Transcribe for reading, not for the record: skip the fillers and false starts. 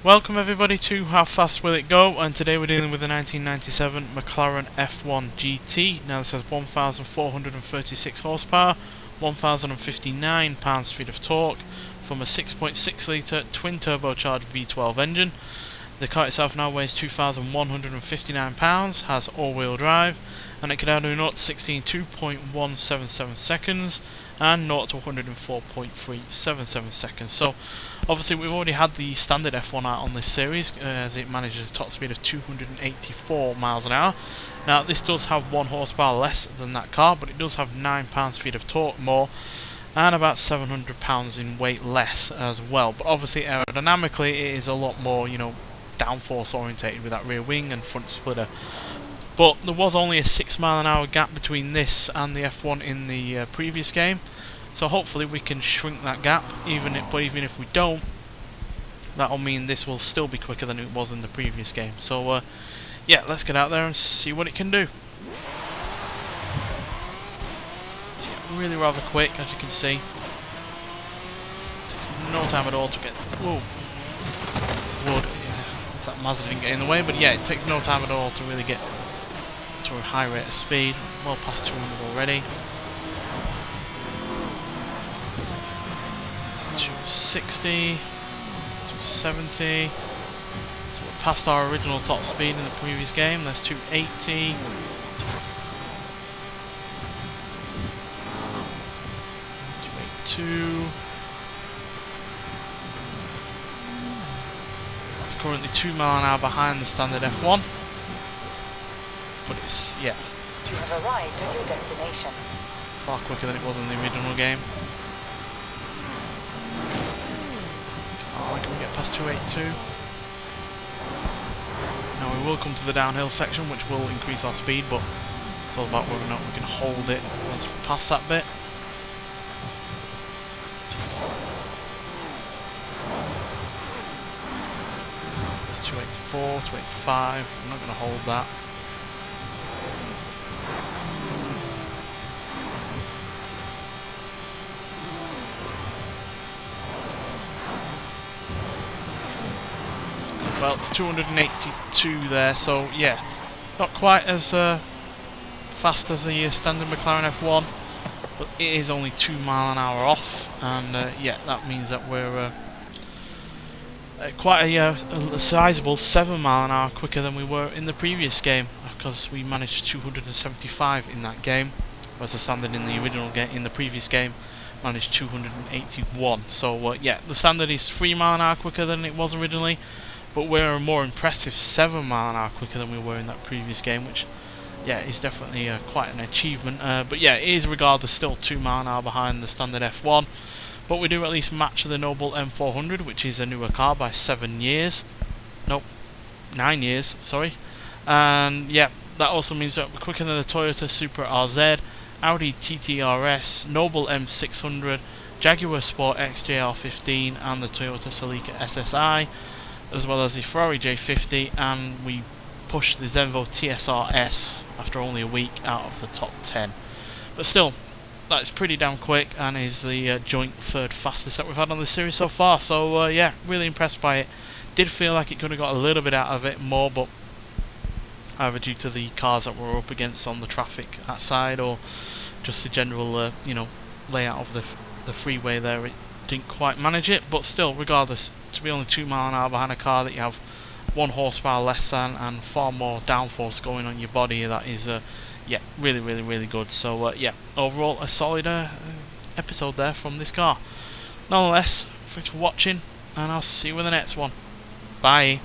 Welcome everybody to How Fast Will It Go, and today we're dealing with the 1997 McLaren F1 GT. Now this has 1,436 horsepower, 1,059 pounds-feet of torque from a 6.6 litre twin turbocharged V12 engine. The car itself now weighs 2,159 pounds, has all-wheel drive, and it can do 0 to 60 in 2.177 seconds and 0 to 104.377 seconds. So obviously we've already had the standard F1 out on this series, as it manages a top speed of 284 miles an hour. Now this does have 1 horsepower less than that car, but it does have 9 pounds-feet of torque more and about 700 pounds in weight less as well. But obviously aerodynamically it is a lot more, downforce orientated with that rear wing and front splitter. But there was only a 6 mile an hour gap between this and the F1 in the previous game, so hopefully we can shrink that gap. Even if we don't, that'll mean this will still be quicker than it was in the previous game. So yeah, let's get out there and see what it can do. Yeah, really rather quick, as you can see. Takes no time at all to get. Whoa, wood. That Mazda didn't get in the way, but yeah, it takes no time at all to really get to a high rate of speed. Well past 200 already. It's 260, 270. So we're past our original top speed in the previous game. That's 280. 282. Currently 2 mile an hour behind the standard F1, but it's, yeah, you have arrived at your destination. Far quicker than it was in the original game. Oh, can we get past 282? Now we will come to the downhill section, which will increase our speed, but it's all about whether or not we can hold it once we pass that bit. 284, 285, I'm not going to hold that. Well, it's 282 there, so yeah, not quite as fast as the standard McLaren F1, but it is only 2 mile an hour off, and yeah, that means that we're quite a sizable 7 mile an hour quicker than we were in the previous game, because we managed 275 in that game, whereas the standard in the original game, in the previous game, managed 281. So yeah, the standard is 3 mile an hour quicker than it was originally, but we're a more impressive 7 mile an hour quicker than we were in that previous game, which yeah is definitely quite an achievement. But yeah, it is regardless still 2 mile an hour behind the standard F1. But we do at least match the Noble M400, which is a newer car by 7 years. Nope, 9 years, sorry. And yeah, that also means that we're quicker than the Toyota Supra RZ, Audi TT RS, Noble M600, Jaguar Sport XJR15 and the Toyota Celica SSI, as well as the Ferrari J50, and we pushed the Zenvo TSR-S after only a week out of the top 10. But still, that's pretty damn quick, and is the joint 3rd fastest that we've had on this series so far. So yeah, really impressed by it. Did feel like it could have got a little bit out of it more, but either due to the cars that we're up against on the traffic outside, or just the general layout of the freeway there, it didn't quite manage it. But still, regardless, to be only 2 mile an hour behind a car that you have 1 horsepower less than and far more downforce going on your body, that is yeah, really good. So yeah, overall a solid episode there from this car. Nonetheless, thanks for watching, and I'll see you in the next one. Bye.